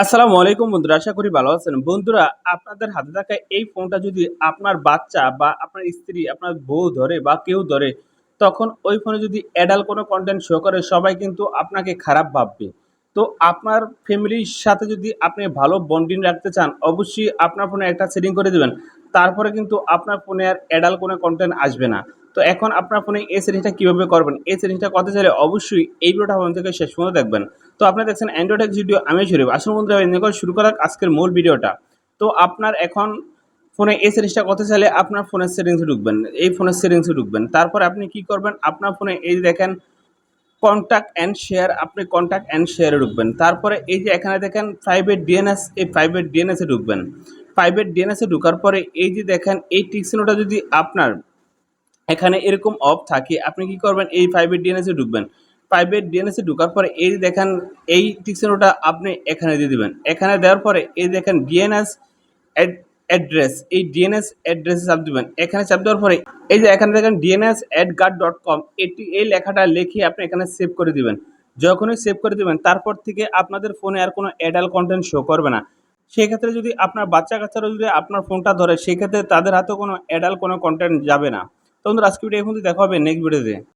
আসসালামু আলাইকুম বন্ধুরা, আশা করি ভালো আছেন। বন্ধুরা, আপনাদের হাতে থাকা এই ফোনটা যদি আপনার বাচ্চা বা আপনার স্ত্রী, আপনার বউ ধরে বা কেউ ধরে, তখন ওই ফোনে যদি অ্যাডাল্ট কোনো কনটেন্ট শো করে সবাই কিন্তু আপনাকে খারাপ ভাববে। তো আপনার ফ্যামিলির সাথে যদি আপনি ভালো বন্ডিং রাখতে চান, অবশ্যই আপনার ফোনে একটা সেটিং করে দিবেন। তারপরে কিন্তু আপনার ফোনে আর অ্যাডাল্ট কোনো কনটেন্ট আসবে না। তো এখন আপনার ফোনে এই সেটিংসটা কিভাবে করবেন? এই সেটিংসটা করতে চাইলে অবশ্যই এই ভিডিওটা প্রথম থেকে শেষ পর্যন্ত দেখবেন। তো আপনারা দেখছেন অ্যান্ড্রয়েড টেক ভিডিও, আমি শরীফ। আসুন বন্ধুরা, এনে করে শুরু করা যাক আজকের মূল ভিডিওটা। তো আপনার এখন ফোনে এই সেটিংসটা করতে চাইলে আপনার ফোনের সেটিংসে ঢুকবেন। এই ফোনের সেটিংসে ঢুকবেন। তারপরে আপনি কি করবেন? আপনার ফোনে এই যে দেখেন কন্টাক্ট অ্যান্ড শেয়ার, আপনি কন্টাক্ট অ্যান্ড শেয়ারে ঢুকবেন। তারপরে এই যে এখানে দেখেন প্রাইভেট ডিএনএস, এই প্রাইভেট ডিএনএসে ঢুকবেন। প্রাইভেট ডিএনএসে ঢোকার পরে এই যে দেখেন এই টিক চিহ্নটা যদি আপনার এখানে এরকম অফ থাকে, আপনি কি করবেন? এই প্রাইভেট ডিএনএসে ঢুকবেন। প্রাইভেট ডিএনএসে ঢোকার পরে এই যে দেখেন এই টিক চিহ্নটা আপনি এখানে দিয়ে দিবেন। এখানে দেওয়ার পরে এই দেখেন ডিএনএস অ্যাড্রেস, এই ডিএনএস অ্যাড্রেসে চাপ দিবেন। এখানে চাপ দেওয়ার পরে এই যে এখানে দেখেন dns@guard.com, এটি এই লেখাটা লিখে আপনি এখানে সেভ করে দিবেন। যখনই সেভ করে দিবেন তারপর থেকে আপনাদের ফোনে আর কোনো অ্যাডাল্ট কন্টেন্ট শো করবে না। সেক্ষেত্রে যদি আপনার বাচ্চা কাচ্চারা যদি আপনার ফোনটা ধরে, সেক্ষেত্রে তাদের হাতেও কোনো অ্যাডাল্ট কোনো কন্টেন্ট যাবে না। তো বন্ধুরা, আজকে ভিডিও এখন দেখা হবে নেক্সট ভিডিওতে।